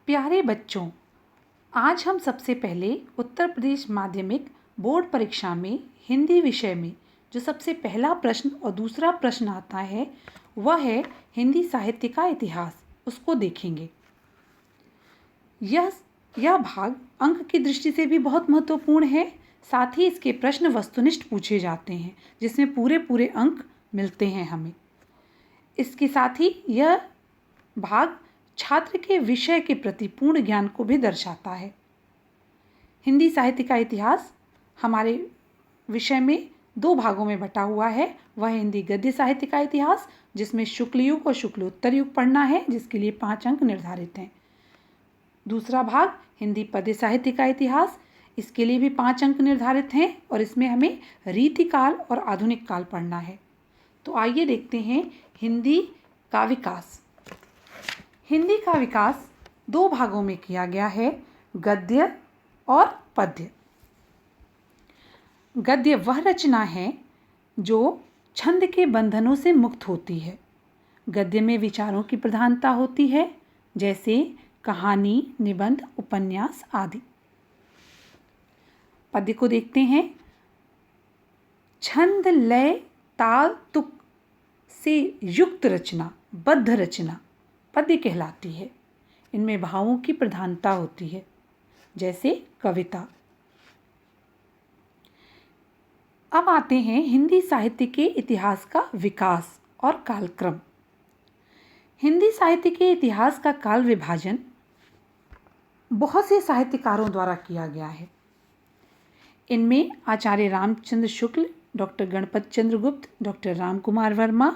प्यारे बच्चों, आज हम सबसे पहले उत्तर प्रदेश माध्यमिक बोर्ड परीक्षा में हिंदी विषय में जो सबसे पहला प्रश्न और दूसरा प्रश्न आता है वह है हिंदी साहित्य का इतिहास। उसको देखेंगे। यह भाग अंक की दृष्टि से भी बहुत महत्वपूर्ण है। साथ ही इसके प्रश्न वस्तुनिष्ठ पूछे जाते हैं जिसमें पूरे अंक मिलते हैं हमें। इसके साथ ही यह भाग छात्र के विषय के प्रति पूर्ण ज्ञान को भी दर्शाता है। हिंदी साहित्य का इतिहास हमारे विषय में दो भागों में बटा हुआ है। वह हिंदी गद्य साहित्य का इतिहास, जिसमें शुक्ल युग और शुक्लोत्तर युग पढ़ना है, जिसके लिए 5 अंक निर्धारित हैं। दूसरा भाग हिंदी पद्य साहित्य का इतिहास, इसके लिए भी 5 अंक निर्धारित हैं और इसमें हमें रीतिकाल और आधुनिक काल पढ़ना है। तो आइए देखते हैं हिंदी का विकास। हिंदी का विकास 2 भागों में किया गया है, गद्य और पद्य। गद्य वह रचना है जो छंद के बंधनों से मुक्त होती है। गद्य में विचारों की प्रधानता होती है, जैसे कहानी, निबंध, उपन्यास आदि। पद्य को देखते हैं। छंद, लय, ताल, तुक से युक्त रचना, बद्ध रचना पद्य कहलाती है। इनमें भावों की प्रधानता होती है, जैसे कविता। अब आते हैं हिंदी साहित्य के इतिहास का विकास और कालक्रम। हिंदी साहित्य के इतिहास का काल विभाजन बहुत से साहित्यकारों द्वारा किया गया है। इनमें आचार्य रामचंद्र शुक्ल, डॉक्टर गणपत चंद्र गुप्त, डॉक्टर रामकुमार वर्मा,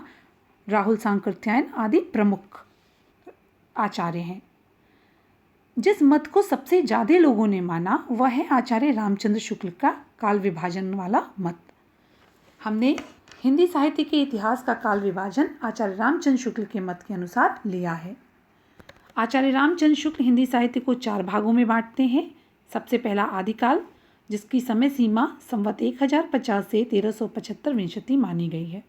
राहुल सांकृत्यायन आदि प्रमुख आचार्य हैं। जिस मत को सबसे ज़्यादा लोगों ने माना वह है आचार्य रामचंद्र शुक्ल का काल विभाजन वाला मत। हमने हिंदी साहित्य के इतिहास का काल विभाजन आचार्य रामचंद्र शुक्ल के मत के अनुसार लिया है। आचार्य रामचंद्र शुक्ल हिंदी साहित्य को 4 भागों में बांटते हैं। सबसे पहला आदिकाल, जिसकी समय सीमा संवत 1050 से 1375 विंशति मानी गई है।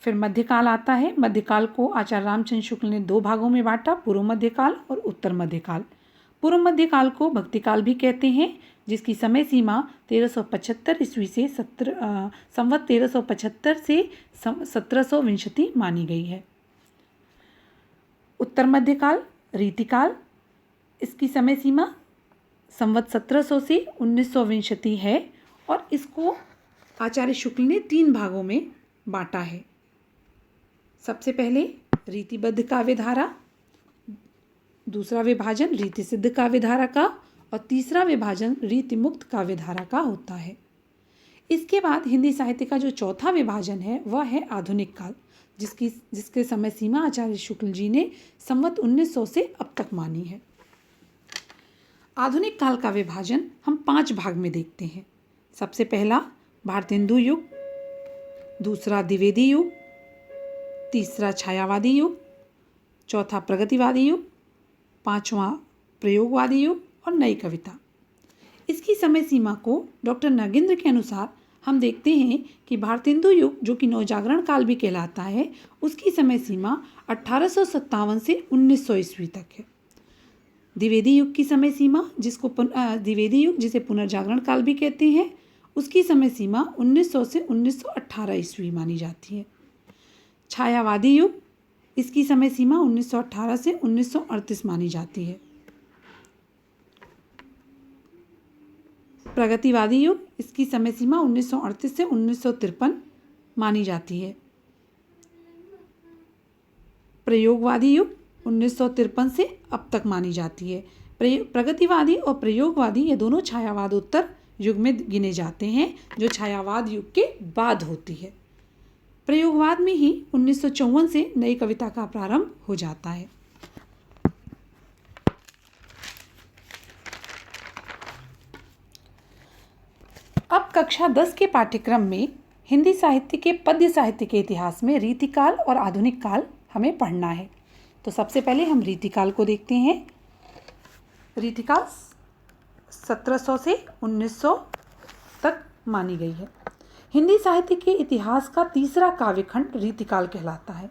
फिर मध्यकाल आता है। मध्यकाल को आचार्य रामचंद्र शुक्ल ने 2 भागों में बांटा, पूर्व मध्यकाल और उत्तर मध्यकाल। पूर्व मध्यकाल को भक्तिकाल भी कहते हैं, जिसकी समय सीमा 1375 ईस्वी से संवत 1375 से 1700 विंशति मानी गई है। उत्तर मध्यकाल, रीतिकाल, इसकी समय सीमा संवत 1700 से 1900 विंशति है और इसको आचार्य शुक्ल ने 3 भागों में बांटा है। सबसे पहले रीतिबद्ध काव्यधारा, दूसरा विभाजन रीति सिद्ध काव्यधारा का और तीसरा विभाजन रीति मुक्त काव्यधारा का होता है। इसके बाद हिंदी साहित्य का जो चौथा विभाजन है वह है आधुनिक काल, जिसके समय सीमा आचार्य शुक्ल जी ने संवत 1900 से अब तक मानी है। आधुनिक काल का विभाजन हम 5 भाग में देखते हैं। सबसे पहला भारतेंदु युग, दूसरा द्विवेदी युग, तीसरा छायावादी युग, चौथा प्रगतिवादी युग, 5वां प्रयोगवादी युग और नई कविता। इसकी समय सीमा को डॉक्टर नागेंद्र के अनुसार हम देखते हैं कि भारतेंदु युग, जो कि नवजागरण काल भी कहलाता है, उसकी समय सीमा 1857 से 1900 ईस्वी तक है। द्विवेदी युग की समय सीमा, द्विवेदी युग जिसे पुनर्जागरण काल भी कहते हैं, उसकी समय सीमा 1900 से 1918 ईस्वी मानी जाती है। छायावादी युग, इसकी समय सीमा 1918 से 1938 मानी जाती है। प्रगतिवादी युग, इसकी समय सीमा 1938 से 1953 मानी जाती है। प्रयोगवादी युग 1953 से अब तक मानी जाती है। प्रगतिवादी और प्रयोगवादी ये दोनों छायावादोत्तर युग में गिने जाते हैं, जो छायावाद युग के बाद होती है। प्रयोगवाद में ही 1954 से नई कविता का प्रारंभ हो जाता है। अब कक्षा 10 के पाठ्यक्रम में हिंदी साहित्य के पद्य साहित्य के इतिहास में रीतिकाल और आधुनिक काल हमें पढ़ना है। तो सबसे पहले हम रीतिकाल को देखते हैं। रीतिकाल 1700 से 1900 तक मानी गई है। हिंदी साहित्य के इतिहास का तीसरा काव्यखंड रीतिकाल कहलाता है।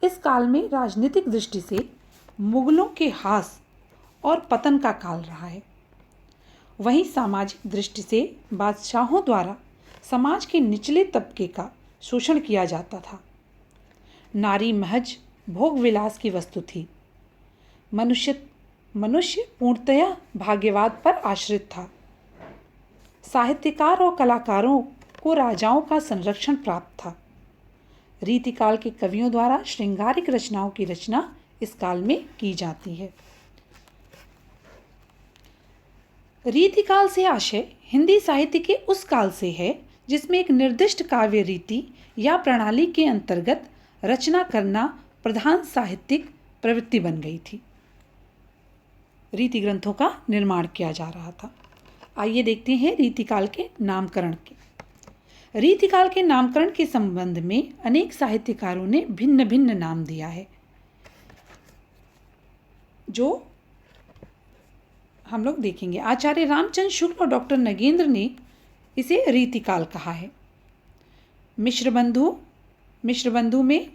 इस काल में राजनीतिक दृष्टि से मुगलों के हास और पतन का काल रहा है। वहीं सामाजिक दृष्टि से बादशाहों द्वारा समाज के निचले तबके का शोषण किया जाता था। नारी महज भोग विलास की वस्तु थी। मनुष्य पूर्णतया भाग्यवाद पर आश्रित था। साहित्यकार और कलाकारों को राजाओं का संरक्षण प्राप्त था। रीतिकाल के कवियों द्वारा श्रृंगारिक रचनाओं की रचना इस काल में की जाती है। रीतिकाल से आशय हिंदी साहित्य के उस काल से है जिसमें एक निर्दिष्ट काव्य रीति या प्रणाली के अंतर्गत रचना करना प्रधान साहित्यिक प्रवृत्ति बन गई थी। रीति ग्रंथों का निर्माण किया जा रहा था। आइए देखते हैं रीतिकाल के नामकरण के। रीतिकाल के नामकरण के संबंध में अनेक साहित्यकारों ने भिन्न भिन्न नाम दिया है, जो हम लोग देखेंगे। आचार्य रामचंद्र शुक्ल और डॉक्टर नगेंद्र ने इसे रीतिकाल कहा है। मिश्र बंधु में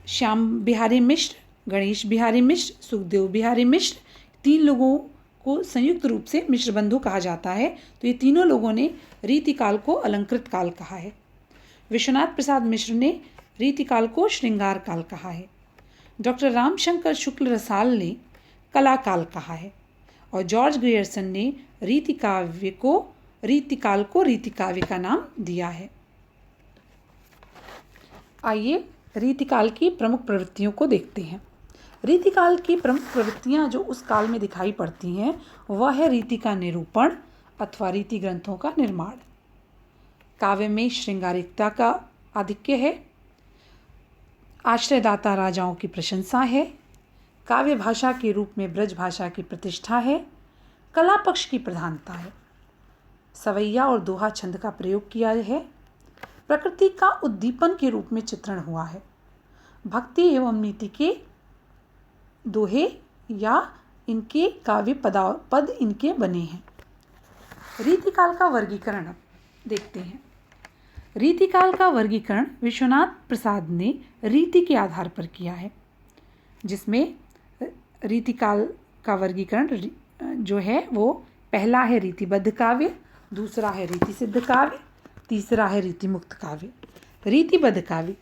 श्याम बिहारी मिश्र, गणेश बिहारी मिश्र, सुखदेव बिहारी मिश्र, तीन लोगों को संयुक्त रूप से मिश्र बंधु कहा जाता है। तो ये तीनों लोगों ने रीतिकाल को अलंकृत काल कहा है। विश्वनाथ प्रसाद मिश्र ने रीतिकाल को श्रृंगार काल कहा है। डॉक्टर रामशंकर शुक्ल रसाल ने कला काल कहा है और जॉर्ज ग्रियर्सन ने रीतिकाल को रीतिकाव्य का नाम दिया है। आइए रीतिकाल की प्रमुख प्रवृत्तियों को देखते हैं। रीतिकाल की प्रमुख प्रवृत्तियां जो उस काल में दिखाई पड़ती हैं वह है रीति का निरूपण अथवा रीति ग्रंथों का निर्माण। काव्य में श्रृंगारिकता का आधिक्य है। आश्रयदाता राजाओं की प्रशंसा है। काव्य भाषा के रूप में ब्रज भाषा की प्रतिष्ठा है। कला पक्ष की प्रधानता है। सवैया और दोहा छंद का प्रयोग किया है। प्रकृति का उद्दीपन के रूप में चित्रण हुआ है। भक्ति एवं नीति के दोहे या इनके काव्य पद इनके बने हैं। रीतिकाल का वर्गीकरण अब देखते हैं। रीतिकाल का वर्गीकरण विश्वनाथ प्रसाद ने रीति के आधार पर किया है, जिसमें रीतिकाल का वर्गीकरण जो है वो पहला है रीतिबद्ध काव्य, दूसरा है रीति सिद्ध काव्य, तीसरा है रीति मुक्त काव्य। रीतिबद्ध काव्य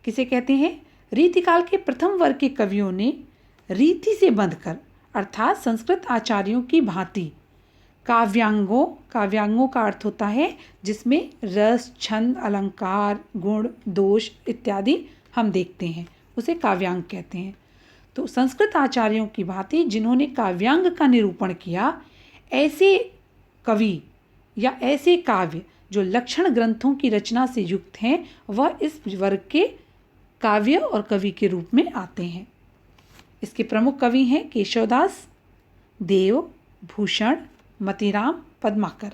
किसे कहते हैं? रीतिकाल के प्रथम वर्ग के कवियों ने रीति से बंधकर अर्थात संस्कृत आचार्यों की भांति काव्यांगों का अर्थ होता है जिसमें रस, छंद, अलंकार, गुण, दोष इत्यादि हम देखते हैं, उसे काव्यांग कहते हैं। तो संस्कृत आचार्यों की भांति जिन्होंने काव्यांग का निरूपण किया, ऐसे कवि या ऐसे काव्य जो लक्षण ग्रंथों की रचना से युक्त हैं, वह इस वर्ग के काव्य और कवि के रूप में आते हैं। इसके प्रमुख कवि हैं केशवदास, देव, भूषण, मतीराम, पद्माकर।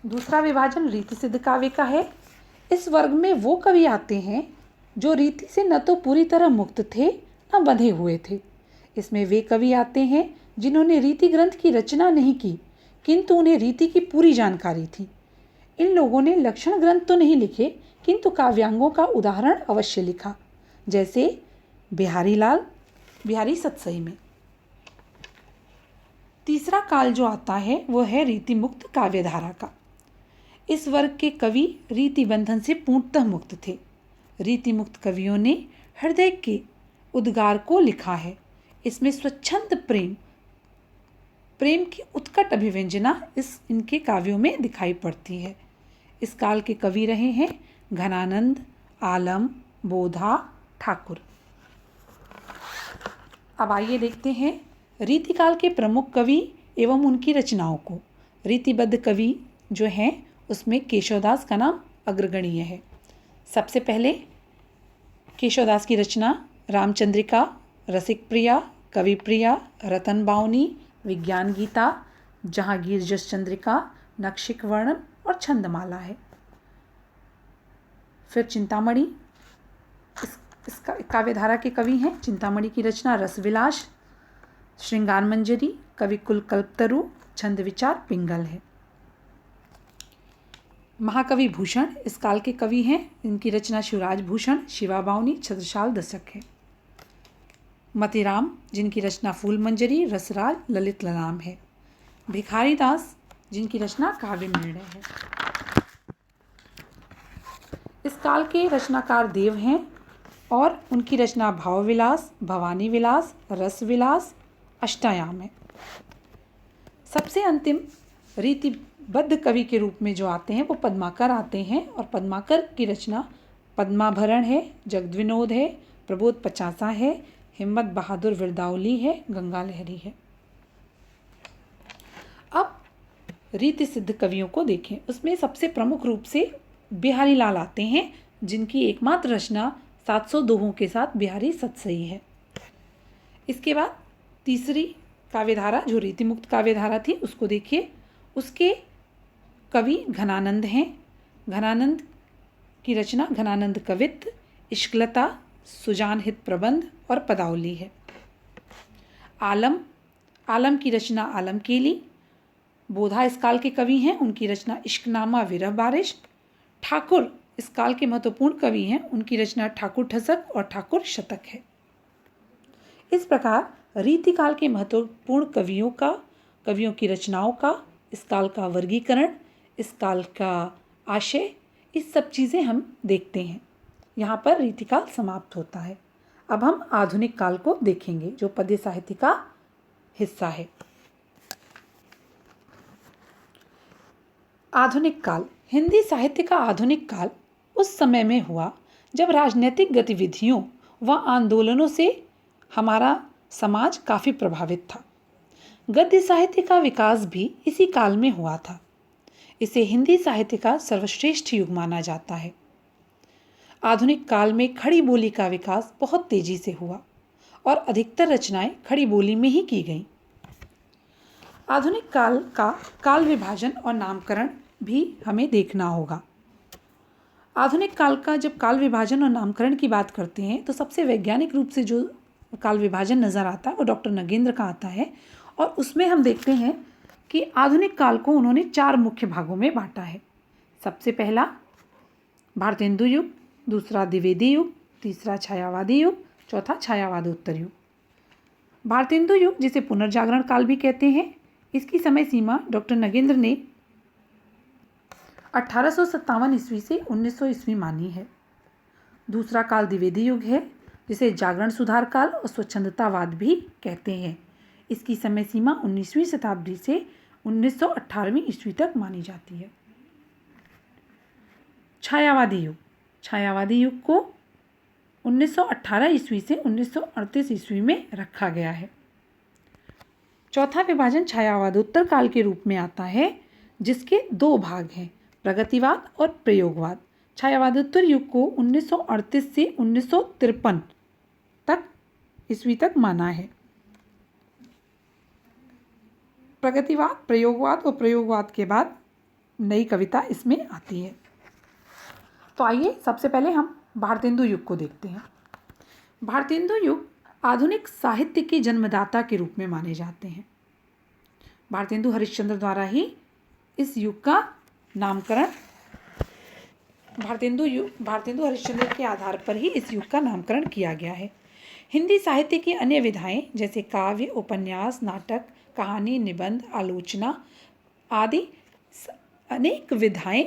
दूसरा विभाजन रीति सिद्ध काव्य का है। इस वर्ग में वो कवि आते हैं जो रीति से न तो पूरी तरह मुक्त थे न बंधे हुए थे। इसमें वे कवि आते हैं जिन्होंने रीति ग्रंथ की रचना नहीं की, किंतु उन्हें रीति की पूरी जानकारी थी। इन लोगों ने लक्षण ग्रंथ तो नहीं लिखे, किंतु काव्यांगों का उदाहरण अवश्य लिखा, जैसे बिहारी सतसई में। तीसरा काल जो आता है वो है रीति मुक्त काव्यधारा का। इस वर्ग के कवि रीति बंधन से पूर्णतः मुक्त थे। रीति मुक्त कवियों ने हृदय के उद्गार को लिखा है। इसमें स्वच्छंद प्रेम की उत्कट अभिव्यंजना इनके काव्यों में दिखाई पड़ती है। इस काल के कवि रहे हैं घनानंद, आलम, बोधा, ठाकुर। अब आइए देखते हैं रीतिकाल के प्रमुख कवि एवं उनकी रचनाओं को। रीतिबद्ध कवि जो हैं उसमें केशवदास का नाम अग्रगणीय है। सबसे पहले केशवदास की रचना रामचंद्रिका, रसिक प्रिया, कवि प्रिया, रतन बावनी, विज्ञान गीता, जहांगीर जस चंद्रिका, नक्षिक वर्णन और छंदमाला है। फिर चिंतामणि इस काव्यधारा के कवि हैं। चिंतामणि की रचना रसविलास, श्रृंगार मंजरी, कवि कुल कल्पतरु, छंद विचार, पिंगल है। महाकवि भूषण इस काल के कवि हैं। इनकी रचना शिवराज भूषण, शिवा बावनी, छत्रसाल दशक है। मतीराम, जिनकी रचना फूल मंजरी, रसराज, ललित ललाम है। भिखारी दास, जिनकी रचना काव्य निर्णय है। इस काल के रचनाकार देव हैं और उनकी रचना भाव विलास, भवानी विलास, रस विलास, अष्टायाम है। सबसे अंतिम रीतिबद्ध कवि के रूप में जो आते हैं वो पद्माकर आते हैं और पद्माकर की रचना पद्माभरण है, जगद्विनोद है, प्रबोध पचासा है, हिम्मत बहादुर विरदावली है, गंगा लहरी है। अब रीति सिद्ध कवियों को देखें। उसमें सबसे प्रमुख रूप से बिहारी लाल आते हैं, जिनकी एकमात्र रचना 700 दोहों के साथ बिहारी सतसई है। इसके बाद तीसरी काव्यधारा जो रीतिमुक्त काव्यधारा थी उसको देखिए। उसके कवि घनानंद हैं। घनानंद की रचना घनानंद कवित्त, इश्कलता, सुजान हित प्रबंध और पदावली है। आलम की रचना आलम केली। बोधा इस काल के कवि हैं, उनकी रचना इश्कनामा, विरह बारिश। ठाकुर इस काल के महत्वपूर्ण कवि हैं, उनकी रचना ठाकुर ठसक और ठाकुर शतक है। इस प्रकार रीतिकाल के महत्वपूर्ण कवियों की रचनाओं का, इस काल का वर्गीकरण, इस काल का आशय, इस सब चीज़ें हम देखते हैं। यहाँ पर रीतिकाल समाप्त होता है। अब हम आधुनिक काल को देखेंगे जो पद्य साहित्य का हिस्सा है। आधुनिक काल। हिंदी साहित्य का आधुनिक काल उस समय में हुआ जब राजनीतिक गतिविधियों व आंदोलनों से हमारा समाज काफ़ी प्रभावित था। गद्य साहित्य का विकास भी इसी काल में हुआ था। इसे हिंदी साहित्य का सर्वश्रेष्ठ युग माना जाता है। आधुनिक काल में खड़ी बोली का विकास बहुत तेजी से हुआ और अधिकतर रचनाएं खड़ी बोली में ही की गईं। आधुनिक काल का काल विभाजन और नामकरण भी हमें देखना होगा। आधुनिक काल का जब काल विभाजन और नामकरण की बात करते हैं तो सबसे वैज्ञानिक रूप से जो काल विभाजन नज़र आता है वो डॉक्टर नगेंद्र का आता है और उसमें हम देखते हैं कि आधुनिक काल को उन्होंने 4 मुख्य भागों में बांटा है। सबसे पहला भारतेंदु युग, दूसरा द्विवेदी युग, तीसरा छायावादी युग, चौथा छायावादोत्तर युग। भारतेंदु युग जिसे पुनर्जागरण काल भी कहते हैं, इसकी समय सीमा डॉक्टर नगेंद्र ने 1857 ईस्वी से 1900 ईस्वी मानी है। दूसरा काल द्विवेदी युग है जिसे जागरण सुधार काल और स्वच्छंदतावाद भी कहते हैं। इसकी समय सीमा 19वीं शताब्दी से 1918वीं ईस्वी तक मानी जाती है। छायावादी युग। छायावादी युग को 1918 ईस्वी से 1938 ईस्वी में रखा गया है। चौथा विभाजन छायावादोत्तर काल के रूप में आता है जिसके 2 भाग हैं, प्रगतिवाद और प्रयोगवाद। छायावादोत्तर युग को 1938 से 1953 तक ईस्वी तक माना है। प्रगतिवाद, प्रयोगवाद और प्रयोगवाद के बाद नई कविता इसमें आती है। तो आइए सबसे पहले हम भारतेंदु युग को देखते हैं। भारतेंदु युग आधुनिक साहित्य के जन्मदाता के रूप में माने जाते हैं। भारतेंदु हरिश्चंद्र द्वारा ही इस युग का नामकरण, भारतेंदु हरिश्चंद्र के आधार पर ही इस युग का नामकरण किया गया है। हिंदी साहित्य की अन्य विधाएं जैसे काव्य, उपन्यास, नाटक, कहानी, निबंध, आलोचना आदि अनेक विधाएं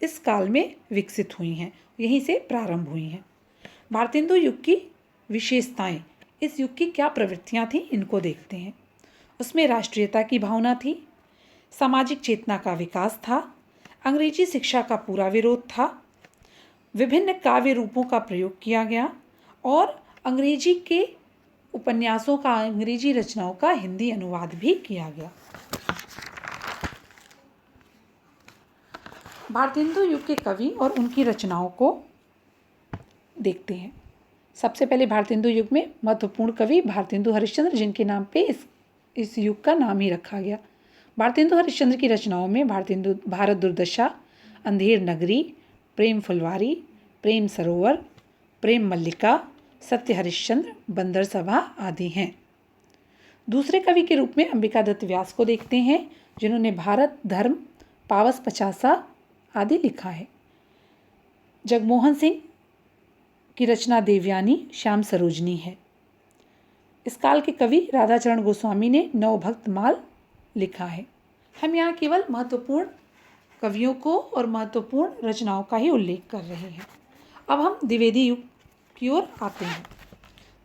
इस काल में विकसित हुई हैं, यहीं से प्रारंभ हुई हैं। भारतेंदु युग की विशेषताएं, इस युग की क्या प्रवृत्तियां थीं, इनको देखते हैं। उसमें राष्ट्रीयता की भावना थी, सामाजिक चेतना का विकास था, अंग्रेजी शिक्षा का पूरा विरोध था, विभिन्न काव्य रूपों का प्रयोग किया गया और अंग्रेजी के उपन्यासों का, अंग्रेजी रचनाओं का हिंदी अनुवाद भी किया गया। भारतेंदु युग के कवि और उनकी रचनाओं को देखते हैं। सबसे पहले भारतेंदु युग में महत्वपूर्ण कवि भारतेंदु हरिश्चंद्र, जिनके नाम पे इस युग का नाम ही रखा गया। भारतेंदु हरिश्चंद्र की रचनाओं में भारत दुर्दशा, अंधेर नगरी, प्रेम फुलवारी, प्रेम सरोवर, प्रेम मल्लिका, सत्य हरिश्चंद्र, बंदर सभा आदि हैं। दूसरे कवि के रूप में अंबिका दत्त व्यास को देखते हैं, जिन्होंने भारत, धर्म, पावस पचासा आदि लिखा है। जगमोहन सिंह की रचना देवयानी श्याम सरोजनी है। इस काल के कवि राधाचरण गोस्वामी ने नवभक्तमाल लिखा है। हम यहाँ केवल महत्वपूर्ण कवियों को और महत्वपूर्ण रचनाओं का ही उल्लेख कर रहे हैं। अब हम द्विवेदी युग की ओर आते हैं।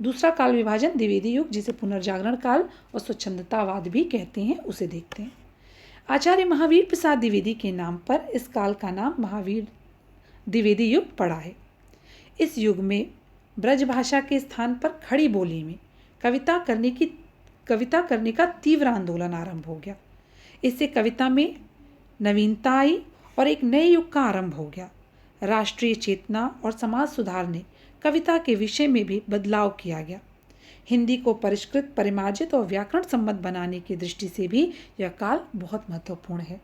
दूसरा काल विभाजन द्विवेदी युग, जिसे पुनर्जागरण काल और स्वच्छंदतावाद भी कहते हैं, उसे देखते हैं। आचार्य महावीर प्रसाद द्विवेदी के नाम पर इस काल का नाम महावीर द्विवेदी युग पड़ा है। इस युग में ब्रज भाषा के स्थान पर खड़ी बोली में कविता करने का तीव्र आंदोलन आरंभ हो गया। इससे कविता में नवीनता आई और एक नए युग का आरंभ हो गया। राष्ट्रीय चेतना और समाज सुधार ने कविता के विषय में भी बदलाव किया गया। हिंदी को परिष्कृत, परिमार्जित और व्याकरण सम्मत बनाने की दृष्टि से भी यह काल बहुत महत्वपूर्ण है।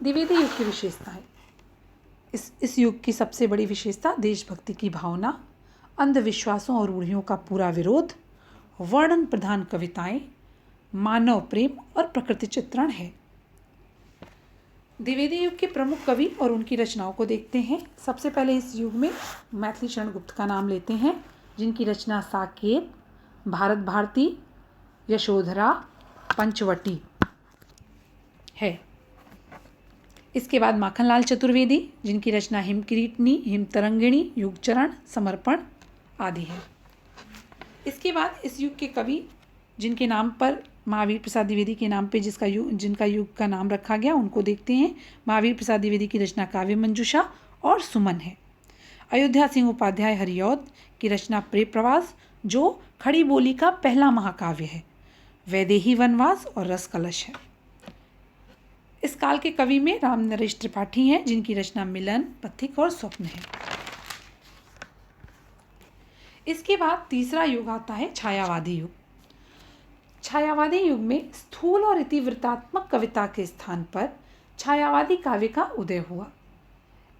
द्विवेदी युग की विशेषताएं। इस युग की सबसे बड़ी विशेषता देशभक्ति की भावना, अंधविश्वासों और रूढ़ियों का पूरा विरोध, वर्णन प्रधान कविताएं, मानव प्रेम और प्रकृति चित्रण है। द्विवेदी युग के प्रमुख कवि और उनकी रचनाओं को देखते हैं। सबसे पहले इस युग में मैथिली शरण गुप्त का नाम लेते हैं, जिनकी रचना साकेत, भारत भारती, यशोधरा, पंचवटी है। इसके बाद माखनलाल चतुर्वेदी, जिनकी रचना हिमकिरीटनी, हिमतरंगिणी, युगचरण, समर्पण आदि है। इसके बाद इस युग के कवि जिनके नाम पर महावीर प्रसाद द्विवेदी के नाम पे जिनका युग का नाम रखा गया, उनको देखते हैं। महावीर प्रसाद द्विवेदी की रचना काव्य मंजूषा और सुमन है। अयोध्या सिंह उपाध्याय हरिऔध की रचना प्रेम प्रवास, जो खड़ी बोली का पहला महाकाव्य है। वैदेही वनवास और रस कलश है। इस काल के कवि में राम नरेश त्रिपाठी हैं, जिनकी रचना मिलन, पथिक और स्वप्न है। इसके बाद तीसरा युग आता है छायावादी युग। छायावादी युग में स्थूल और इतिवृत्तात्मक कविता के स्थान पर छायावादी काव्य का उदय हुआ।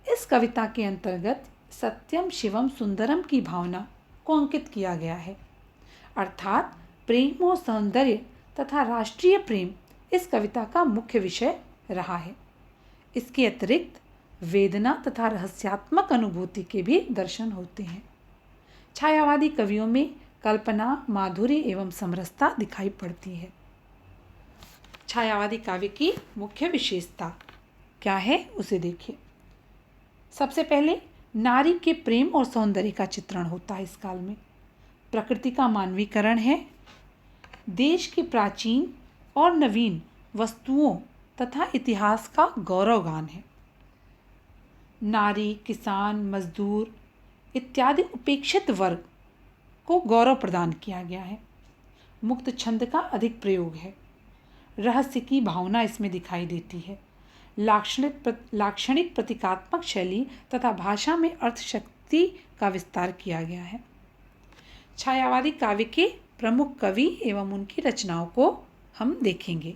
इस कविता के अंतर्गत सत्यम शिवम सुंदरम की भावना को अंकित किया गया है, अर्थात प्रेम और सौंदर्य तथा राष्ट्रीय प्रेम इस कविता का मुख्य विषय रहा है। इसके अतिरिक्त वेदना तथा रहस्यात्मक अनुभूति के भी दर्शन होते हैं। छायावादी कवियों में कल्पना, माधुर्य एवं समरसता दिखाई पड़ती है। छायावादी काव्य की मुख्य विशेषता क्या है, उसे देखिए। सबसे पहले नारी के प्रेम और सौंदर्य का चित्रण होता है इस काल में। प्रकृति का मानवीकरण है। देश के प्राचीन और नवीन वस्तुओं तथा इतिहास का गौरवगान है। नारी, किसान, मजदूर इत्यादि उपेक्षित वर्ग को गौरव प्रदान किया गया है। मुक्त छंद का अधिक प्रयोग है। रहस्य की भावना इसमें दिखाई देती है। लाक्षणिक प्रतीकात्मक शैली तथा भाषा में अर्थ शक्ति का विस्तार किया गया है। छायावादी काव्य के प्रमुख कवि एवं उनकी रचनाओं को हम देखेंगे।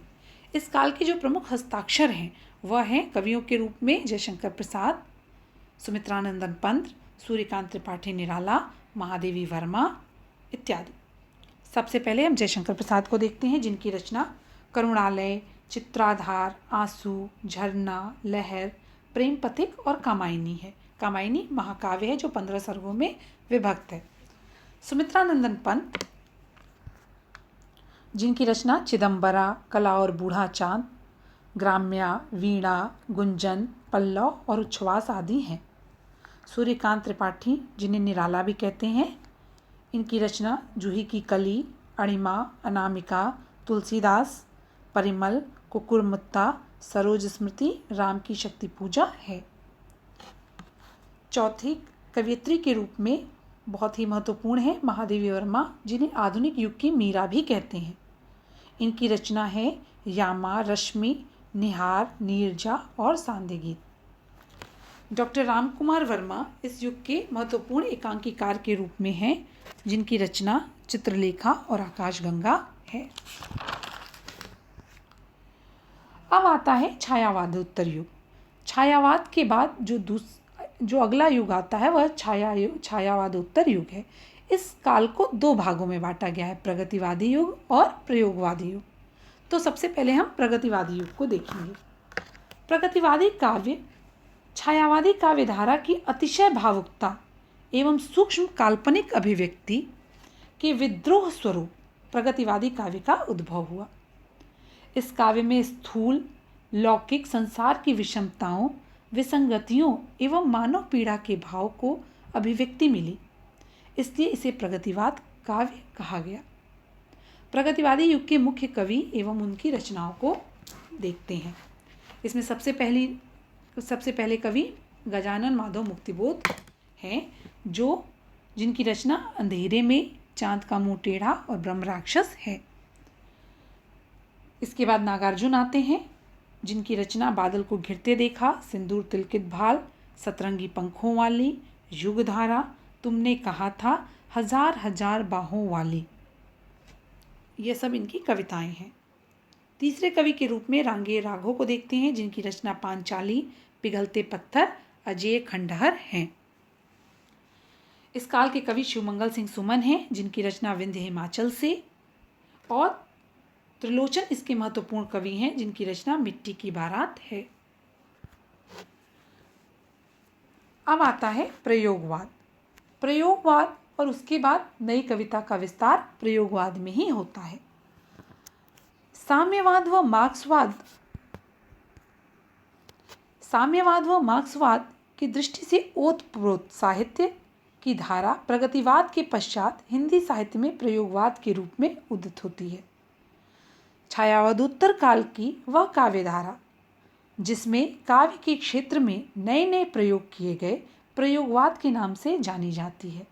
इस काल के जो प्रमुख हस्ताक्षर हैं वह हैं कवियों के रूप में जयशंकर प्रसाद, सुमित्रानंदन पंत, सूर्यकांत त्रिपाठी निराला, महादेवी वर्मा इत्यादि। सबसे पहले हम जयशंकर प्रसाद को देखते हैं, जिनकी रचना करुणालय, चित्राधार, आंसू, झरना, लहर, प्रेम पथिक और कामायनी है। कामायनी महाकाव्य है जो 15 सर्गों में विभक्त है। सुमित्रानंदन पंत, जिनकी रचना चिदम्बरा, कला और बूढ़ा चांद, ग्राम्या, वीणा, गुंजन, पल्लव और उच्छ्वास आदि हैं। सूर्यकांत त्रिपाठी, जिन्हें निराला भी कहते हैं, इनकी रचना जूही की कली, अणिमा, अनामिका, तुलसीदास, परिमल, कुकुरमुत्ता, सरोज स्मृति, राम की शक्ति पूजा है। चौथी कवियत्री के रूप में बहुत ही महत्वपूर्ण है महादेवी वर्मा, जिन्हें आधुनिक युग की मीरा भी कहते हैं। इनकी रचना है यामा, रश्मि, निहार, नीरजा और सांध्य गीत। डॉक्टर रामकुमार वर्मा इस युग के महत्वपूर्ण एकांकीकार के रूप में हैं, जिनकी रचना चित्रलेखा और आकाशगंगा है। अब आता है छायावादोत्तर युग। छायावाद के बाद जो अगला युग आता है वह छायावादोत्तर युग है। इस काल को 2 भागों में बांटा गया है, प्रगतिवादी युग और प्रयोगवादी युग। तो सबसे पहले हम प्रगतिवादी युग को देखेंगे। प्रगतिवादी काव्य छायावादी काव्यधारा की अतिशय भावुकता एवं सूक्ष्म काल्पनिक अभिव्यक्ति के विद्रोह स्वरूप प्रगतिवादी काव्य का उद्भव हुआ। इस काव्य में स्थूल लौकिक संसार की विषमताओं, विसंगतियों एवं मानव पीड़ा के भाव को अभिव्यक्ति मिली, इसलिए इसे प्रगतिवाद काव्य कहा गया। प्रगतिवादी युग के मुख्य कवि एवं उनकी रचनाओं को देखते हैं। इसमें सबसे पहले कवि गजानन माधव मुक्तिबोध हैं, जिनकी रचना अंधेरे में, चांद का मुंह टेढ़ा और ब्रह्म राक्षस है। इसके बाद नागार्जुन आते हैं, जिनकी रचना बादल को घिरते देखा, सिंदूर तिलकित भाल, सतरंगी पंखों वाली, युगधारा, तुमने कहा था, हजार हजार बाहों वाली, ये सब इनकी कविताएं हैं। तीसरे कवि के रूप में रांगे राघव को देखते हैं, जिनकी रचना पांचाली, पिघलते पत्थर, अजय खंडहर हैं। इस काल के कवि शिवमंगल सिंह सुमन हैं, जिनकी रचना विंध्य हिमाचल से, और त्रिलोचन इसके महत्वपूर्ण कवि हैं, जिनकी रचना मिट्टी की बारात है। अब आता है प्रयोगवाद। प्रयोगवाद और उसके बाद नई कविता का विस्तार प्रयोगवाद में ही होता है। साम्यवाद व मार्क्सवाद की दृष्टि से ओतप्रोत साहित्य की धारा प्रगतिवाद के पश्चात हिंदी साहित्य में प्रयोगवाद के रूप में उदित होती है। छायावादोत्तर काल की वह काव्यधारा जिसमें काव्य के क्षेत्र में नए नए प्रयोग किए गए, प्रयोगवाद के नाम से जानी जाती है।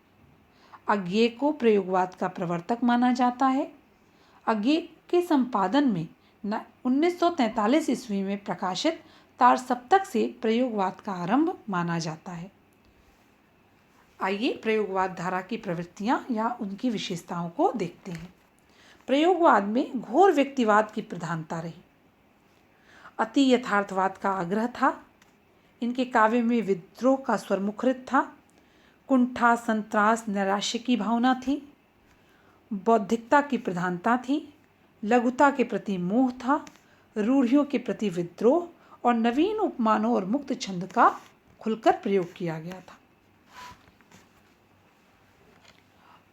अज्ञेय को प्रयोगवाद का प्रवर्तक माना जाता है। अज्ञेय के संपादन में 1943 ईस्वी में प्रकाशित तार सप्तक से प्रयोगवाद का आरंभ माना जाता है। आइए प्रयोगवाद धारा की प्रवृत्तियां या उनकी विशेषताओं को देखते हैं। प्रयोगवाद में घोर व्यक्तिवाद की प्रधानता रही। अति यथार्थवाद का आग्रह था। इनके काव्य में विद्रोह का स्वर मुखरित था। कुंठा, संत्रास, नैराश्य की भावना थी। बौद्धिकता की प्रधानता थी। लघुता के प्रति मोह था। रूढ़ियों के प्रति विद्रोह और नवीन उपमानों और मुक्त छंद का खुलकर प्रयोग किया गया था।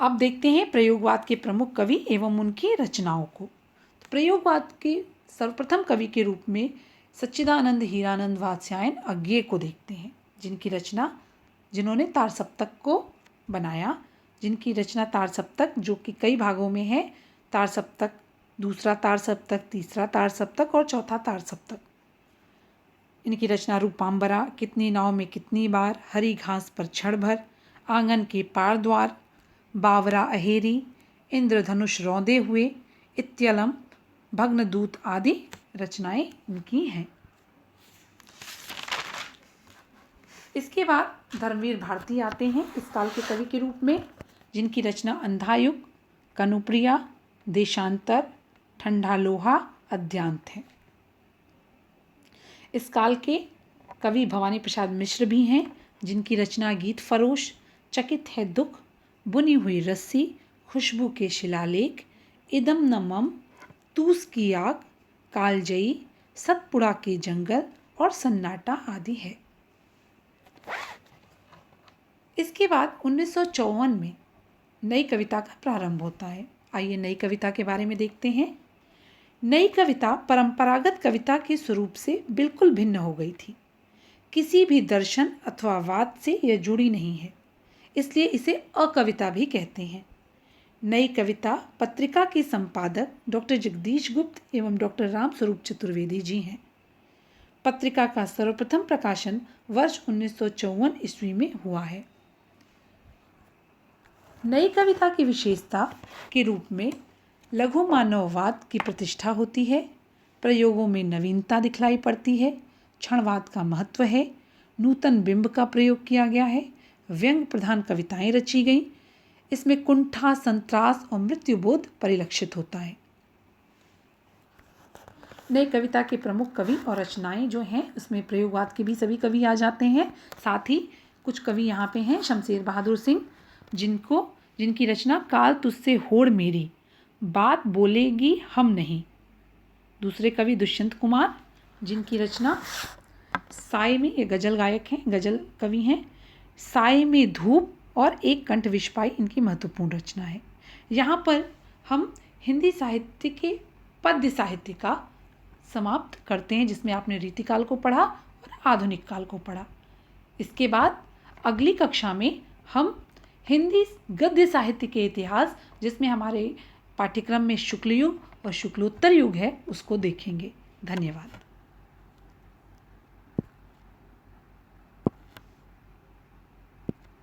अब देखते हैं प्रयोगवाद के प्रमुख कवि एवं उनकी रचनाओं को। प्रयोगवाद के सर्वप्रथम कवि के रूप में सच्चिदानंद हीरानंद वात्स्यायन अज्ञेय को देखते हैं, जिन्होंने तार सप्तक को बनाया, जिनकी रचना तार सप्तक, जो कि कई भागों में है, तार सप्तक, दूसरा तार सप्तक, तीसरा तार सप्तक और चौथा तार सप्तक। इनकी रचना रूपांबरा, कितनी नाव में कितनी बार, हरी घास पर क्षण भर, आंगन के पार द्वार, बावरा अहेरी, इंद्रधनुष रौंदे हुए, इत्यलम, भग्नदूत आदि रचनाएं इनकी हैं। इसके बाद धर्मवीर भारती आते हैं इस काल के कवि के रूप में, जिनकी रचना अंधायुग, कनुप्रिया, देशांतर, ठंडा लोहा, अद्यांत है। इस काल के कवि भवानी प्रसाद मिश्र भी हैं, जिनकी रचना गीत फरोश, चकित है दुख, बुनी हुई रस्सी, खुशबू के शिलालेख, इदम न मम, तूस की आग, कालजयी, सतपुड़ा के जंगल और सन्नाटा आदि है। इसके बाद 1954 में नई कविता का प्रारंभ होता है। आइए नई कविता के बारे में देखते हैं। नई कविता परंपरागत कविता के स्वरूप से बिल्कुल भिन्न हो गई थी। किसी भी दर्शन अथवा वाद से यह जुड़ी नहीं है, इसलिए इसे अकविता भी कहते हैं। नई कविता पत्रिका के संपादक डॉक्टर जगदीश गुप्त एवं डॉक्टर रामस्वरूप चतुर्वेदी जी हैं। पत्रिका का सर्वप्रथम प्रकाशन वर्ष 1954 ईस्वी में हुआ है। नई कविता की विशेषता के रूप में लघु मानववाद की प्रतिष्ठा होती है। प्रयोगों में नवीनता दिखलाई पड़ती है। क्षणवाद का महत्व है। नूतन बिंब का प्रयोग किया गया है। व्यंग प्रधान कविताएं रची गईं। इसमें कुंठा, संत्रास और मृत्युबोध परिलक्षित होता है। नई कविता के प्रमुख कवि और रचनाएं जो हैं, उसमें प्रयोगवाद के भी सभी कवि आ जाते हैं। साथ ही कुछ कवि यहाँ पे हैं, शमशेर बहादुर सिंह, जिनकी रचना काल तुझसे होड़ मेरी, बात बोलेगी हम नहीं। दूसरे कवि दुष्यंत कुमार, जिनकी रचना साय में, ये गज़ल गायक हैं, गज़ल कवि हैं। साय में धूप और एक कंठ विषपाई इनकी महत्वपूर्ण रचना है। यहाँ पर हम हिंदी साहित्य के पद्य साहित्य का समाप्त करते हैं, जिसमें आपने रीतिकाल को पढ़ा और आधुनिक काल को पढ़ा। इसके बाद अगली कक्षा में हम हिंदी गद्य साहित्य के इतिहास, जिसमें हमारे पाठ्यक्रम में शुक्ल युग और शुक्लोत्तर युग है, उसको देखेंगे। धन्यवाद।